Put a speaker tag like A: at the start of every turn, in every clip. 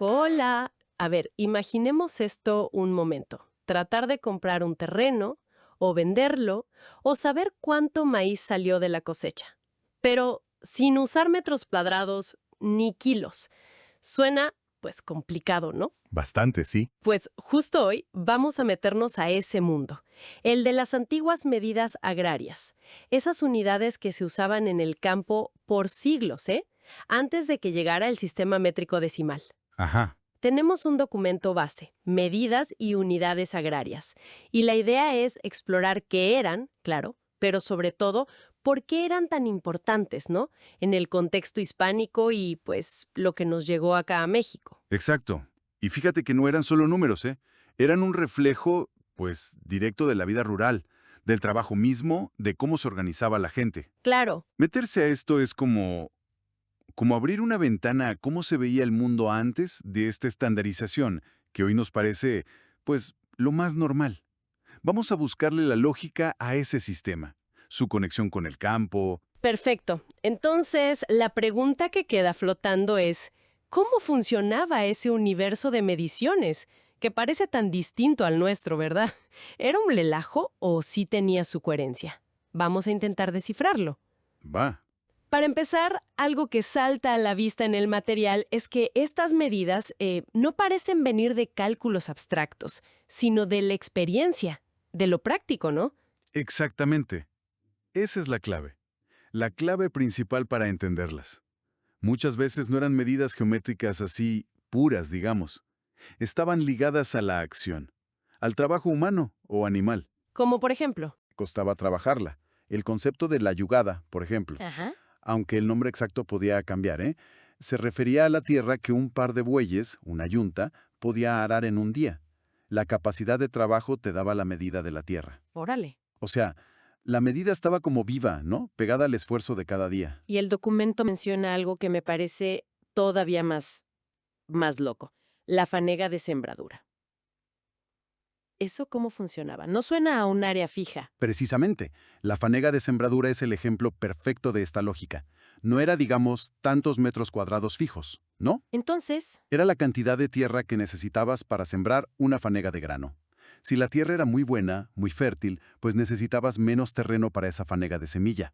A: Hola. A ver, imaginemos esto un momento. Tratar de comprar un terreno, o venderlo, o saber cuánto maíz salió de la cosecha. Pero sin usar metros cuadrados ni kilos. Suena, pues, complicado, ¿no?
B: Bastante, sí.
A: Pues justo hoy vamos a meternos a ese mundo, el de las antiguas medidas agrarias, esas unidades que se usaban en el campo por siglos, antes de que llegara el sistema métrico decimal.
B: Ajá.
A: Tenemos un documento base, medidas y unidades agrarias, y la idea es explorar qué eran, claro, pero sobre todo, por qué eran tan importantes, ¿no? En el contexto hispánico y, pues, lo que nos llegó acá a México.
C: Exacto. Y fíjate que no eran solo números, ¿eh? Eran un reflejo, pues, directo de la vida rural, del trabajo mismo, de cómo se organizaba la gente.
A: Claro.
C: Meterse a esto es como abrir una ventana a cómo se veía el mundo antes de esta estandarización, que hoy nos parece, pues, lo más normal. Vamos a buscarle la lógica a ese sistema, su conexión con el campo.
A: Perfecto. Entonces, la pregunta que queda flotando es, ¿cómo funcionaba ese universo de mediciones? Que parece tan distinto al nuestro, ¿verdad? ¿Era un relajo o sí tenía su coherencia? Vamos a intentar descifrarlo.
C: Va.
A: Para empezar, algo que salta a la vista en el material es que estas medidas no parecen venir de cálculos abstractos, sino de la experiencia, de lo práctico, ¿no?
C: Exactamente. Esa es la clave principal para entenderlas. Muchas veces no eran medidas geométricas así puras, digamos. Estaban ligadas a la acción, al trabajo humano o animal.
A: Como por ejemplo.
C: Costaba trabajarla. El concepto de la yugada, por ejemplo,
A: Ajá.
C: aunque el nombre exacto podía cambiar, se refería a la tierra que un par de bueyes, una yunta, podía arar en un día. La capacidad de trabajo te daba la medida de la tierra.
A: Órale.
C: O sea, la medida estaba como viva, ¿no? Pegada al esfuerzo de cada día.
A: Y el documento menciona algo que me parece todavía más loco. La fanega de sembradura. ¿Eso cómo funcionaba? No suena a un área fija.
C: Precisamente, la fanega de sembradura es el ejemplo perfecto de esta lógica. No era, digamos, tantos metros cuadrados fijos, ¿no?
A: Entonces,
C: Era la cantidad de tierra que necesitabas para sembrar una fanega de grano. Si la tierra era muy buena, muy fértil, pues necesitabas menos terreno para esa fanega de semilla.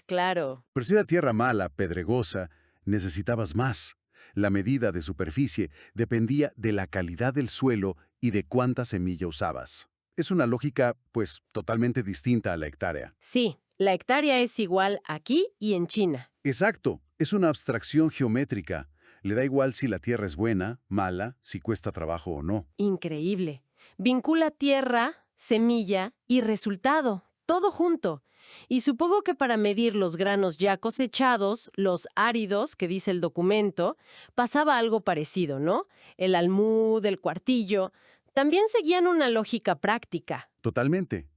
A: claro.
C: Pero si era tierra mala, pedregosa, necesitabas más. La medida de superficie dependía de la calidad del suelo y de cuánta semilla usabas. Es una lógica, pues, totalmente distinta a la hectárea.
A: Sí, la hectárea es igual aquí y en China.
C: Exacto, es una abstracción geométrica. Le da igual si la tierra es buena, mala, si cuesta trabajo o no.
A: Increíble. Vincula tierra, semilla y resultado, todo junto. Y supongo que para medir los granos ya cosechados, los áridos, que dice el documento, pasaba algo parecido, ¿no? El almud, el cuartillo, también seguían una lógica práctica.
C: Totalmente.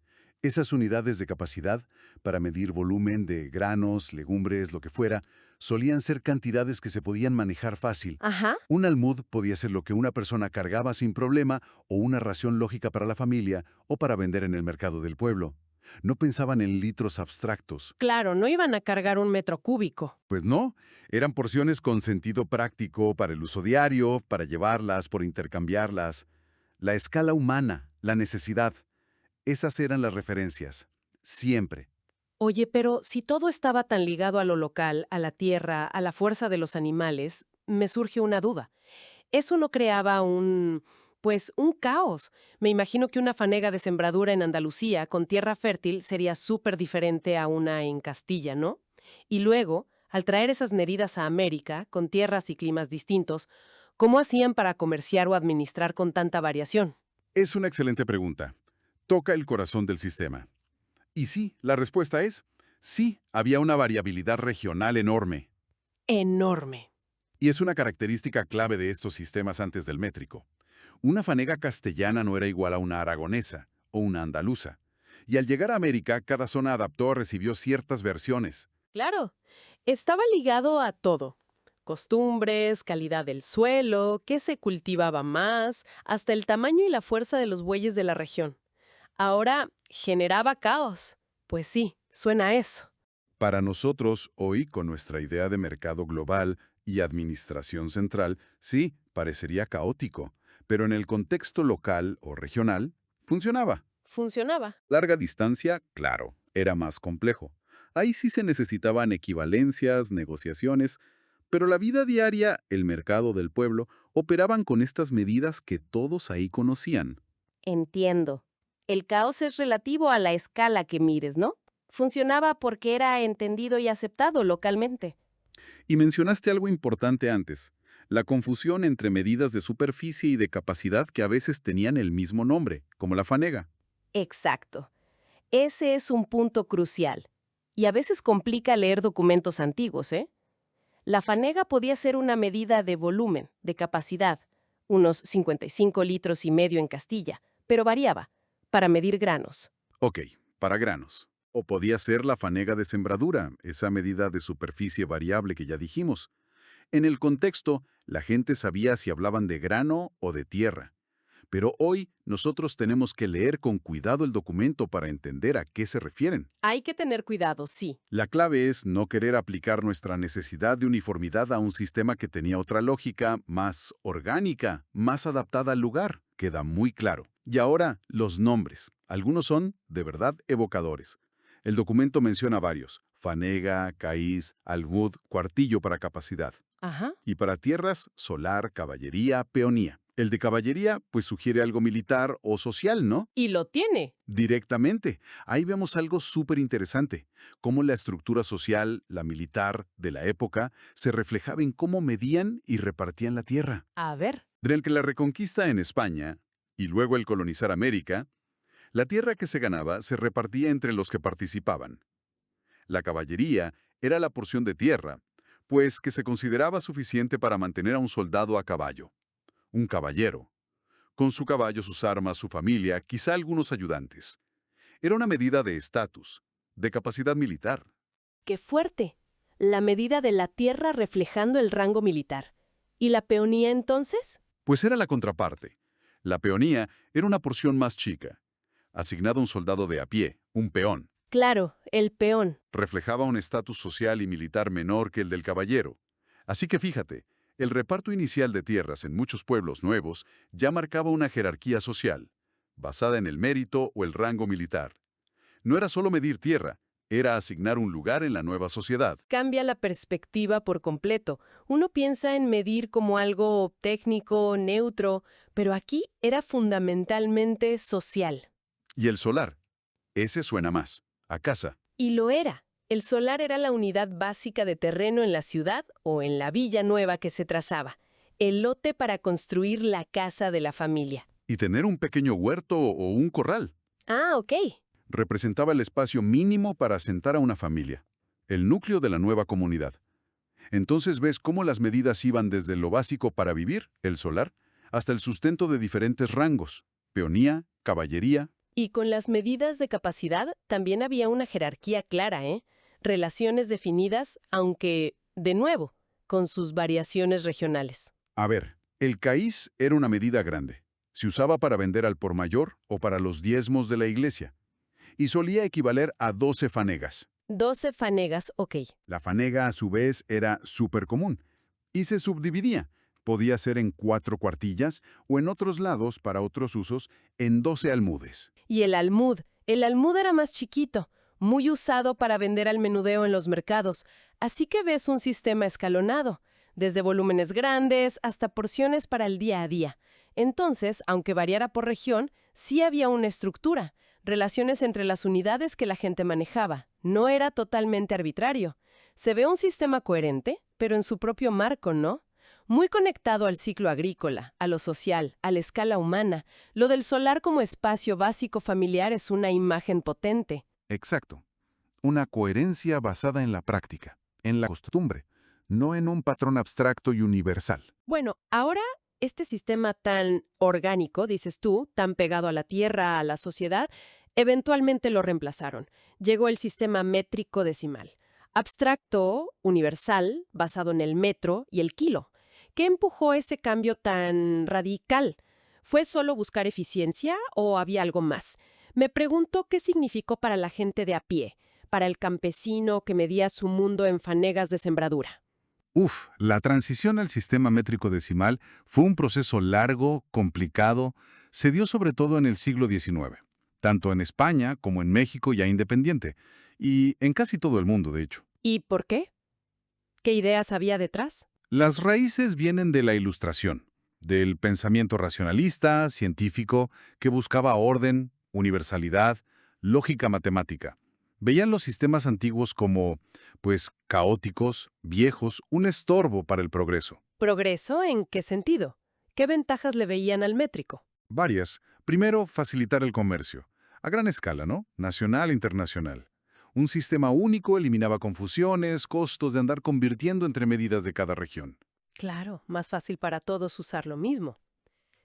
C: Esas unidades de capacidad, para medir volumen de granos, legumbres, lo que fuera, solían ser cantidades que se podían manejar fácil.
A: Ajá.
C: Un almud podía ser lo que una persona cargaba sin problema o una ración lógica para la familia o para vender en el mercado del pueblo. No pensaban en litros abstractos.
A: Claro, no iban a cargar un metro cúbico.
C: Pues no, eran porciones con sentido práctico para el uso diario, para llevarlas, por intercambiarlas. La escala humana, la necesidad, esas eran las referencias. Siempre.
A: Oye, pero si todo estaba tan ligado a lo local, a la tierra, a la fuerza de los animales, me surge una duda. ¿Eso no creaba pues, un caos? Me imagino que una fanega de sembradura en Andalucía con tierra fértil sería súper diferente a una en Castilla, ¿no? Y luego, al traer esas medidas a América, con tierras y climas distintos, ¿cómo hacían para comerciar o administrar con tanta variación?
C: Es una excelente pregunta. Toca el corazón del sistema. Y sí, la respuesta es sí, había una variabilidad regional enorme.
A: Enorme.
C: Y es una característica clave de estos sistemas antes del métrico. Una fanega castellana no era igual a una aragonesa o una andaluza. Y al llegar a América, cada zona adaptó o recibió ciertas versiones.
A: Claro, estaba ligado a todo. Costumbres, calidad del suelo, qué se cultivaba más, hasta el tamaño y la fuerza de los bueyes de la región. Ahora generaba caos. Pues sí, suena a eso.
C: Para nosotros, hoy, con nuestra idea de mercado global y administración central, sí, parecería caótico, pero en el contexto local o regional, funcionaba.
A: Funcionaba.
C: Larga distancia, claro, era más complejo. Ahí sí se necesitaban equivalencias, negociaciones, pero la vida diaria, el mercado del pueblo, operaban con estas medidas que todos ahí conocían.
A: Entiendo. El caos es relativo a la escala que mires, ¿no? Funcionaba porque era entendido y aceptado localmente.
C: Y mencionaste algo importante antes, la confusión entre medidas de superficie y de capacidad que a veces tenían el mismo nombre, como la fanega.
A: Exacto. Ese es un punto crucial. Y a veces complica leer documentos antiguos, ¿eh? La fanega podía ser una medida de volumen, de capacidad, unos 55 litros y medio en Castilla, pero variaba, para medir granos.
C: Ok, para granos. O podía ser la fanega de sembradura, esa medida de superficie variable que ya dijimos. En el contexto, la gente sabía si hablaban de grano o de tierra. Pero hoy nosotros tenemos que leer con cuidado el documento para entender a qué se refieren.
A: Hay que tener cuidado, sí.
C: La clave es no querer aplicar nuestra necesidad de uniformidad a un sistema que tenía otra lógica, más orgánica, más adaptada al lugar. Queda muy claro. Y ahora, los nombres. Algunos son, de verdad, evocadores. El documento menciona varios: fanega, caíz, almud, cuartillo para capacidad.
A: Ajá.
C: Y para tierras, solar, caballería, peonía. El de caballería, pues sugiere algo militar o social, ¿no?
A: Y lo tiene.
C: Directamente. Ahí vemos algo súper interesante, cómo la estructura social, la militar, de la época, se reflejaba en cómo medían y repartían la tierra.
A: A ver.
C: Durante la reconquista en España, y luego el colonizar América, la tierra que se ganaba se repartía entre los que participaban. La caballería era la porción de tierra, pues que se consideraba suficiente para mantener a un soldado a caballo, un caballero, con su caballo, sus armas, su familia, quizá algunos ayudantes. Era una medida de estatus, de capacidad militar.
A: ¡Qué fuerte! La medida de la tierra reflejando el rango militar. ¿Y la peonía entonces?
C: Pues era la contraparte. La peonía era una porción más chica, asignada a un soldado de a pie, un peón.
A: Claro, el peón.
C: Reflejaba un estatus social y militar menor que el del caballero. Así que fíjate, el reparto inicial de tierras en muchos pueblos nuevos ya marcaba una jerarquía social, basada en el mérito o el rango militar. No era solo medir tierra, era asignar un lugar en la nueva sociedad.
A: Cambia la perspectiva por completo. Uno piensa en medir como algo técnico, neutro, pero aquí era fundamentalmente social.
C: Y el solar, ese suena más, a casa.
A: Y lo era. El solar era la unidad básica de terreno en la ciudad o en la villa nueva que se trazaba. El lote para construir la casa de la familia.
C: Y tener un pequeño huerto o un corral.
A: Ah, ok.
C: Representaba el espacio mínimo para asentar a una familia, el núcleo de la nueva comunidad. Entonces ves cómo las medidas iban desde lo básico para vivir, el solar, hasta el sustento de diferentes rangos, peonía, caballería.
A: Y con las medidas de capacidad también había una jerarquía clara, ¿eh? Relaciones definidas, aunque, de nuevo, con sus variaciones regionales.
C: A ver, el caíz era una medida grande. Se usaba para vender al por mayor o para los diezmos de la iglesia. Y solía equivaler a 12 fanegas.
A: 12 fanegas, ok.
C: La fanega, a su vez, era súper común. Y se subdividía. Podía ser en 4 cuartillas o en otros lados, para otros usos, en 12 almudes.
A: Y el almud. El almud era más chiquito, muy usado para vender al menudeo en los mercados. Así que ves un sistema escalonado, desde volúmenes grandes hasta porciones para el día a día. Entonces, aunque variara por región, sí había una estructura, relaciones entre las unidades que la gente manejaba. No era totalmente arbitrario. Se ve un sistema coherente, pero en su propio marco, ¿no? Muy conectado al ciclo agrícola, a lo social, a la escala humana. Lo del solar como espacio básico familiar es una imagen potente.
C: Exacto. Una coherencia basada en la práctica, en la costumbre, no en un patrón abstracto y universal.
A: Bueno, ahora este sistema tan orgánico, dices tú, tan pegado a la tierra, a la sociedad, eventualmente lo reemplazaron. Llegó el sistema métrico decimal. Abstracto, universal, basado en el metro y el kilo. ¿Qué empujó ese cambio tan radical? ¿Fue solo buscar eficiencia o había algo más? Me pregunto qué significó para la gente de a pie, para el campesino que medía su mundo en fanegas de sembradura?
C: La transición al sistema métrico decimal fue un proceso largo, complicado, se dio sobre todo en el siglo XIX, tanto en España como en México ya independiente, y en casi todo el mundo, de hecho.
A: ¿Y por qué? ¿Qué ideas había detrás?
C: Las raíces vienen de la Ilustración, del pensamiento racionalista, científico, que buscaba orden, universalidad, lógica matemática. Veían los sistemas antiguos como, pues, caóticos, viejos, un estorbo para el progreso.
A: ¿Progreso en qué sentido? ¿Qué ventajas le veían al métrico?
C: Varias. Primero, facilitar el comercio. A gran escala, ¿no? Nacional e internacional. Un sistema único eliminaba confusiones, costos de andar convirtiendo entre medidas de cada región.
A: Claro, más fácil para todos usar lo mismo.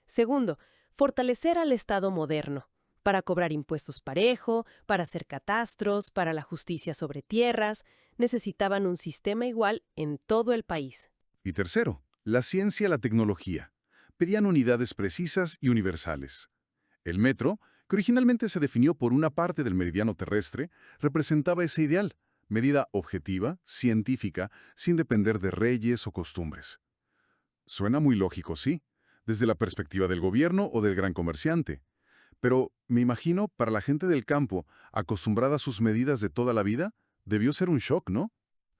A: Segundo, fortalecer al Estado moderno, para cobrar impuestos parejo, para hacer catastros, para la justicia sobre tierras. Necesitaban un sistema igual en todo el país.
C: Y tercero, la ciencia y la tecnología. Pedían unidades precisas y universales. El metro, que originalmente se definió por una parte del meridiano terrestre, representaba ese ideal, medida objetiva, científica, sin depender de reyes o costumbres. Suena muy lógico, sí, desde la perspectiva del gobierno o del gran comerciante. Pero, me imagino, para la gente del campo, acostumbrada a sus medidas de toda la vida, debió ser un shock, ¿no?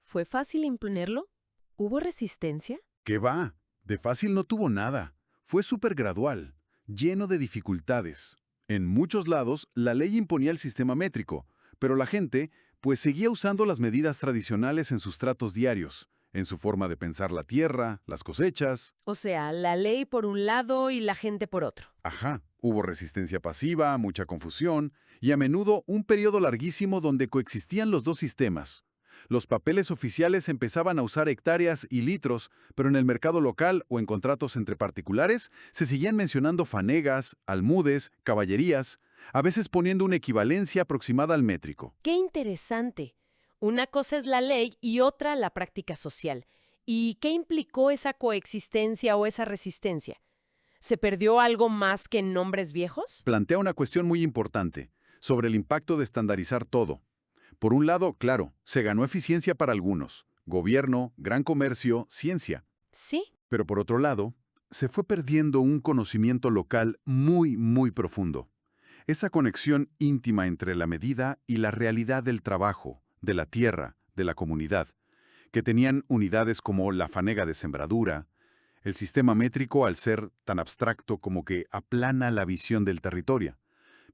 A: ¿Fue fácil imponerlo? ¿Hubo resistencia?
C: ¿Qué va? De fácil no tuvo nada. Fue súper gradual, lleno de dificultades. En muchos lados, la ley imponía el sistema métrico, pero la gente, pues seguía usando las medidas tradicionales en sus tratos diarios, en su forma de pensar la tierra, las cosechas.
A: O sea, la ley por un lado y la gente por otro.
C: Ajá, hubo resistencia pasiva, mucha confusión, y a menudo un periodo larguísimo donde coexistían los dos sistemas. Los papeles oficiales empezaban a usar hectáreas y litros, pero en el mercado local o en contratos entre particulares se seguían mencionando fanegas, almudes, caballerías, a veces poniendo una equivalencia aproximada al métrico.
A: ¡Qué interesante! Una cosa es la ley y otra la práctica social. ¿Y qué implicó esa coexistencia o esa resistencia? ¿Se perdió algo más que en nombres viejos?
C: Plantea una cuestión muy importante, sobre el impacto de estandarizar todo. Por un lado, claro, se ganó eficiencia para algunos, gobierno, gran comercio, ciencia.
A: Sí.
C: Pero por otro lado, se fue perdiendo un conocimiento local muy, muy profundo. Esa conexión íntima entre la medida y la realidad del trabajo, de la tierra, de la comunidad, que tenían unidades como la fanega de sembradura, el sistema métrico al ser tan abstracto como que aplana la visión del territorio,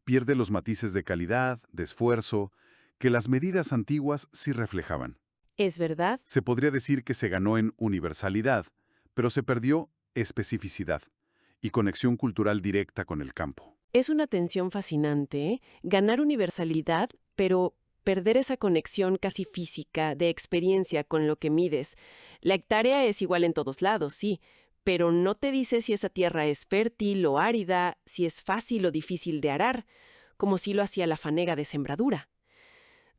C: pierde los matices de calidad, de esfuerzo, que las medidas antiguas sí reflejaban.
A: ¿Es verdad?
C: Se podría decir que se ganó en universalidad, pero se perdió especificidad y conexión cultural directa con el campo.
A: Es una tensión fascinante, ¿eh? Ganar universalidad, pero perder esa conexión casi física, de experiencia con lo que mides. La hectárea es igual en todos lados, sí, pero no te dice si esa tierra es fértil o árida, si es fácil o difícil de arar, como si lo hacía la fanega de sembradura.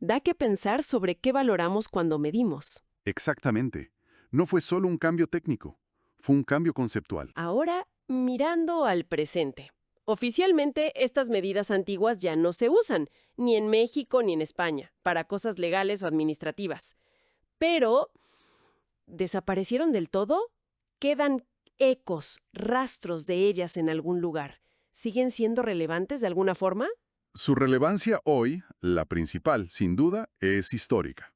A: Da que pensar sobre qué valoramos cuando medimos.
C: Exactamente. No fue solo un cambio técnico, fue un cambio conceptual.
A: Ahora, mirando al presente. Oficialmente, estas medidas antiguas ya no se usan, ni en México ni en España, para cosas legales o administrativas. Pero, ¿desaparecieron del todo? ¿Quedan ecos, rastros de ellas en algún lugar? ¿Siguen siendo relevantes de alguna forma?
C: Su relevancia hoy, la principal, sin duda, es histórica.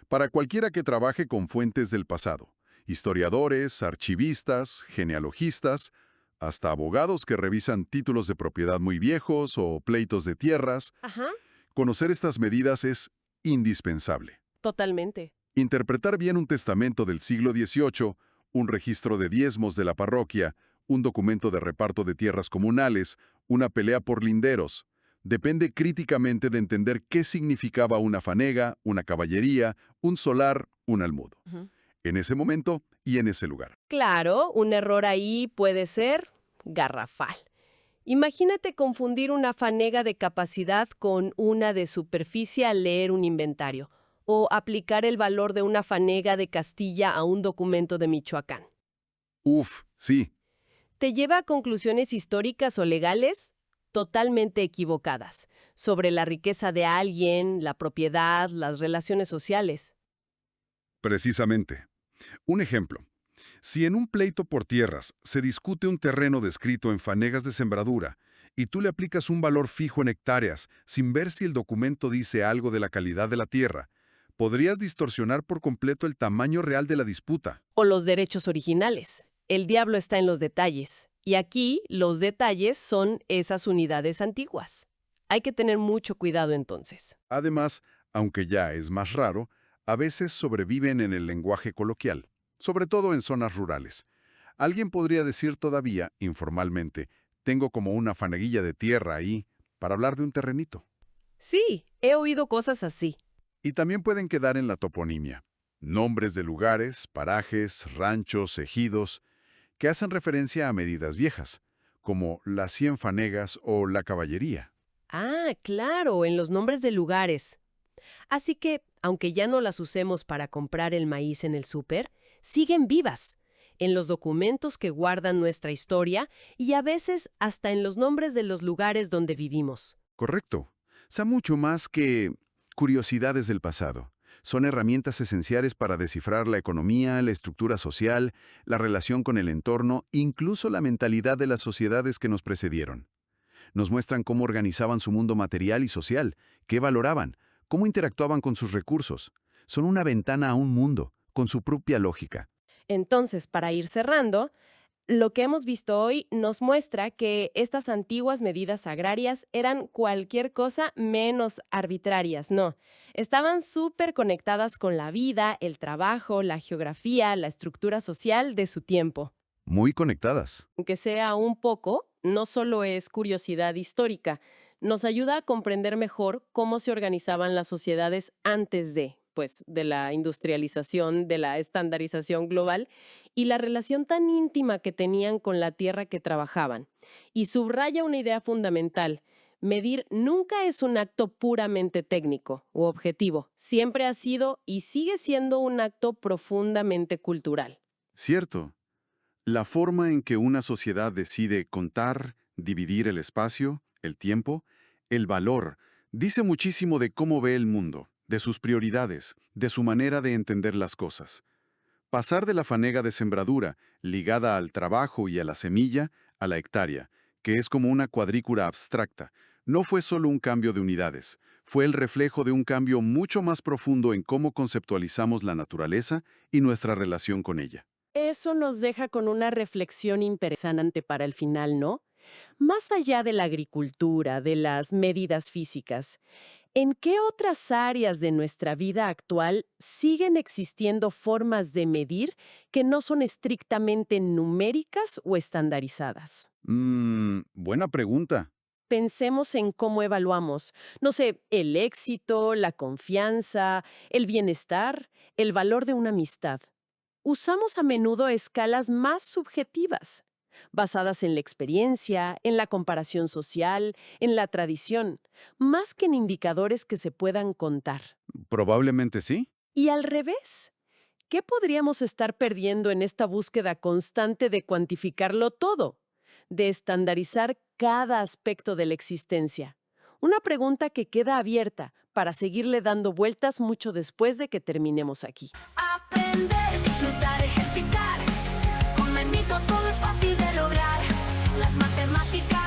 C: Para cualquiera que trabaje con fuentes del pasado, historiadores, archivistas, genealogistas, hasta abogados que revisan títulos de propiedad muy viejos o pleitos de tierras,
A: Ajá,
C: conocer estas medidas es indispensable.
A: totalmente.
C: Interpretar bien un testamento del siglo XVIII, un registro de diezmos de la parroquia, un documento de reparto de tierras comunales, una pelea por linderos, depende críticamente de entender qué significaba una fanega, una caballería, un solar, un almudo,
A: Ujú.
C: en ese momento y en ese lugar.
A: Claro, un error ahí puede ser garrafal. Imagínate confundir una fanega de capacidad con una de superficie al leer un inventario, o aplicar el valor de una fanega de Castilla a un documento de Michoacán.
C: Sí,
A: ¿Te lleva a conclusiones históricas o legales? totalmente equivocadas sobre la riqueza de alguien, la propiedad, las relaciones sociales.
B: Precisamente. Un ejemplo. Si en un pleito por tierras se discute un terreno descrito en fanegas de sembradura y tú le aplicas un valor fijo en hectáreas sin ver si el documento dice algo de la calidad de la tierra, podrías distorsionar por completo el tamaño real de la disputa.
A: O los derechos originales. El diablo está en los detalles. Y aquí los detalles son esas unidades antiguas. Hay que tener mucho cuidado entonces.
B: Además, aunque ya es más raro, a veces sobreviven en el lenguaje coloquial, sobre todo en zonas rurales. Alguien podría decir todavía, informalmente, tengo como una faneguilla de tierra ahí, para hablar de un terrenito.
A: Sí, he oído cosas así.
B: Y también pueden quedar en la toponimia. Nombres de lugares, parajes, ranchos, ejidos, que hacen referencia a medidas viejas, como las 100 fanegas o la caballería.
A: Ah, claro, en los nombres de lugares. Así que, aunque ya no las usemos para comprar el maíz en el súper, siguen vivas en los documentos que guardan nuestra historia y a veces hasta en los nombres de los lugares donde vivimos.
B: Correcto. Son mucho más que curiosidades del pasado. Son herramientas esenciales para descifrar la economía, la estructura social, la relación con el entorno, incluso la mentalidad de las sociedades que nos precedieron. Nos muestran cómo organizaban su mundo material y social, qué valoraban, cómo interactuaban con sus recursos. Son una ventana a un mundo, con su propia lógica.
A: Entonces, para ir cerrando, lo que hemos visto hoy nos muestra que estas antiguas medidas agrarias eran cualquier cosa menos arbitrarias, no. Estaban súper conectadas con la vida, el trabajo, la geografía, la estructura social de su tiempo.
B: Muy conectadas.
A: Aunque sea un poco, no solo es curiosidad histórica, nos ayuda a comprender mejor cómo se organizaban las sociedades antes de la industrialización, de la estandarización global y la relación tan íntima que tenían con la tierra que trabajaban. Y subraya una idea fundamental: medir nunca es un acto puramente técnico u objetivo, siempre ha sido y sigue siendo un acto profundamente cultural.
B: Cierto. La forma en que una sociedad decide contar, dividir el espacio, el tiempo, el valor, dice muchísimo de cómo ve el mundo, de sus prioridades, de su manera de entender las cosas. Pasar de la fanega de sembradura, ligada al trabajo y a la semilla, a la hectárea, que es como una cuadrícula abstracta, no fue solo un cambio de unidades, fue el reflejo de un cambio mucho más profundo en cómo conceptualizamos la naturaleza y nuestra relación con ella.
A: Eso nos deja con una reflexión interesante para el final, ¿no? Más allá de la agricultura, de las medidas físicas, ¿en qué otras áreas de nuestra vida actual siguen existiendo formas de medir que no son estrictamente numéricas o estandarizadas?
B: Buena pregunta.
A: Pensemos en cómo evaluamos, no sé, el éxito, la confianza, el bienestar, el valor de una amistad. Usamos a menudo escalas más subjetivas, basadas en la experiencia, en la comparación social, en la tradición, más que en indicadores que se puedan contar.
B: Probablemente sí.
A: Y al revés, ¿qué podríamos estar perdiendo en esta búsqueda constante de cuantificarlo todo, de estandarizar cada aspecto de la existencia? Una pregunta que queda abierta para seguirle dando vueltas mucho después de que terminemos aquí.
D: Aprender, disfrutar, ejercitar. Con Memito todo es fácil de lograr. Las matemáticas